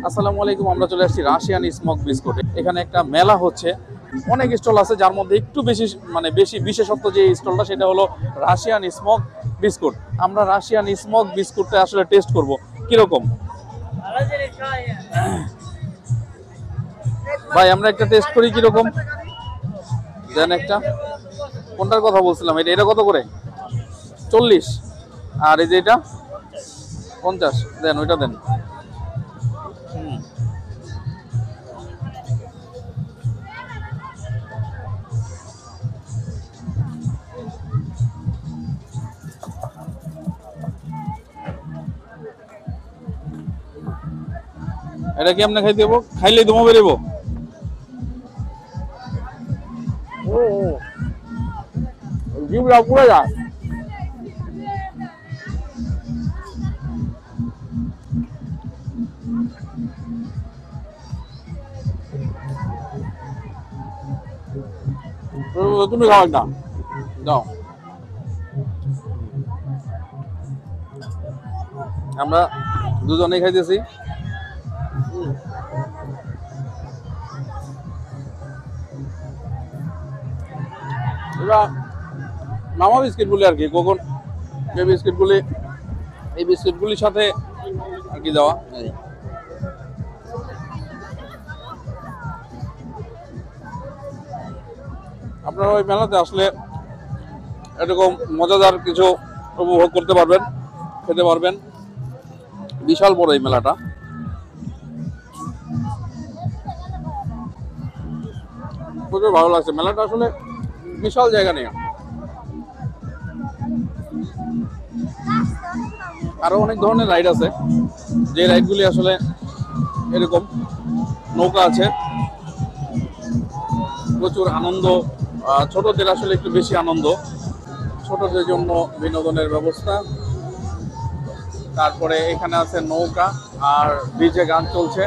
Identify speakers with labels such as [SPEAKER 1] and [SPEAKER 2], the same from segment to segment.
[SPEAKER 1] আসসালামু আলাইকুম। আমরা চলে আসছি রাশিয়ান স্মোক বিস্কুটে। এখানে একটা মেলা হচ্ছে, অনেক স্টল আছে, যার মধ্যে একটু বেশি বিশেষত্ব যে স্টলটা সেটা হলো রাশিয়ান স্মোক বিস্কুট। আমরা রাশিয়ান স্মোক বিস্কুটটা আসলে টেস্ট করব কিরকম। ভাই আমরা একটা টেস্ট করি কিরকম, দেন একটা। কোনটার কথা বলছিলাম, এটা কত করে? 40। আর এই যে এটা 50, দেন ওইটা দেন। এটা কি আপনি খাইতে দেবো? খাইলেই তোমার বেরোবো। জিভটা পুড়ে যায়। তুমি খাও একটা, দাও। আমরা দুজনেই খাইতেছি। এটা মামা বিস্কিট বলি আর কি, কখন এই বিস্কিটগুলির সাথে আর কি দেওয়া। আপনারা ওই মেলাতে আসলে এরকম মজাদার কিছু উপভোগ করতে পারবেন, খেতে পারবেন। বিশাল বড় এই মেলাটা। প্রচুর ভালো লাগছে মেলাটা, আসলে বিশাল জায়গা নিয়ে। আরো অনেক ধরনের রাইড আছে, যে রাইডগুলি আসলে এরকম নৌকা আছে, প্রচুর আনন্দ। ছোটদের আসলে একটু বেশি আনন্দ, ছোটদের জন্য বিনোদনের ব্যবস্থা। তারপরে এখানে আছে নৌকা, আর ডিজে গান চলছে,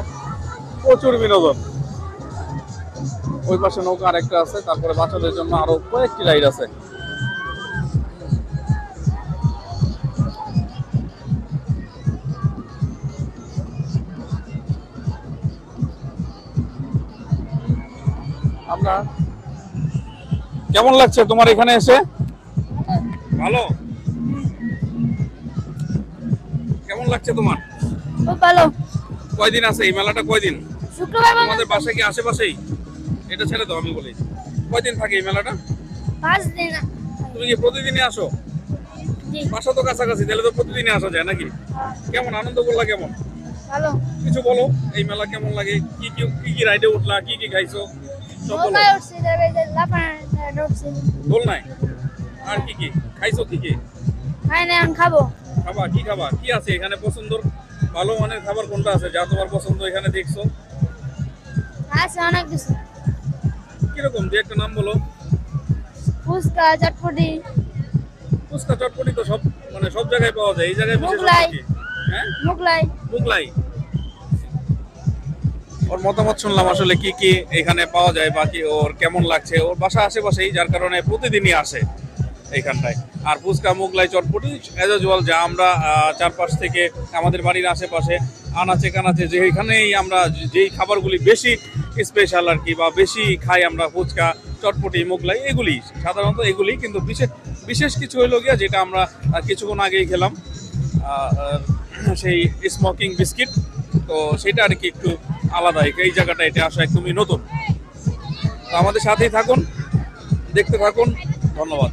[SPEAKER 1] প্রচুর বিনোদন। ওই পাশে নৌকা আরেকটা আছে। তারপরে বাচ্চাদের জন্য আরো কয়েকটি রাইড আছে। আমরা কেমন লাগছে তোমার এখানে এসে? ভালো। কেমন লাগছে তোমার?
[SPEAKER 2] খুব ভালো।
[SPEAKER 1] কয়দিন আছে এই মেলাটা? কয়দিন?
[SPEAKER 2] শুক্রবার
[SPEAKER 1] তোমাদের বাসা কি আশেপাশেই? এটা ছেড়ে দাও, আমি বলি। কয়দিন থাকে এই মেলাটা?
[SPEAKER 2] 5 দিন।
[SPEAKER 1] তুমি কি প্রতিদিনই আসো?
[SPEAKER 2] জি।
[SPEAKER 1] বাসা তো কাছাকাছি, তাহলে তো প্রতিদিনই আসা যায় নাকি? কেমন আনন্দ করলা? কেমন
[SPEAKER 2] ভালো।
[SPEAKER 1] কিছু বলো, এই মেলা কেমন লাগে? কি কি কি কি রাইডে উঠলা? কি কি খাইছো সব বলো।
[SPEAKER 2] নৌকায় উঠছি, তারপরে লাফানো উঠছি।
[SPEAKER 1] বল নাই। আর কি কি খাইছো? কি কি
[SPEAKER 2] খাই না, এখন খাবো।
[SPEAKER 1] খাবা? কি খাবা? কি আছে এখানে পছন্দের ভালো মানের খাবার? কোনটা আছে যা তোমার পছন্দ এখানে দেখছো?
[SPEAKER 2] আছে অনেক কিছু।
[SPEAKER 1] কিরকম, যে একটা নাম বলো।
[SPEAKER 2] ফুচকা, চটপটি।
[SPEAKER 1] ফুচকা চটপটি তো সব সব জায়গায় পাওয়া যায়, এই জায়গায় বিশেষ
[SPEAKER 2] মোগলাই।
[SPEAKER 1] কি? হ্যাঁ,
[SPEAKER 2] মোগলাই।
[SPEAKER 1] মোগলাই। ওর মতামত শুনলাম আসলে কি কি এখানে পাওয়া যায়, বাকি ওর কেমন লাগছে। ওর বাসা আশেপাশেই, যার কারণে প্রতিদিনই আসে এইখানটায়। আর ফুচকা, মোগলাই, চটপটি অ্যাজ ইউজুয়াল যা আমরা চারপাশ থেকে আমাদের বাড়ির আশেপাশে আনাচে কানাচে যেখানেই আমরা যেই খাবারগুলি বেশি স্পেশাল আর কি, বা বেশি খাই আমরা, ফুচকা, চটপটি, মোগলাই, এগুলি সাধারণত এগুলি। কিন্তু বিশেষ বিশেষ কিছু হইলো গিয়া যেটা আমরা কিছুক্ষণ আগেই খেলাম, সেই স্মোকিং বিস্কিট। তো সেটা আর কি একটু আলাদা, এই জায়গাটা এটা আসা একদমই নতুন। তো আমাদের সাথেই থাকুন, দেখতে থাকুন। ধন্যবাদ।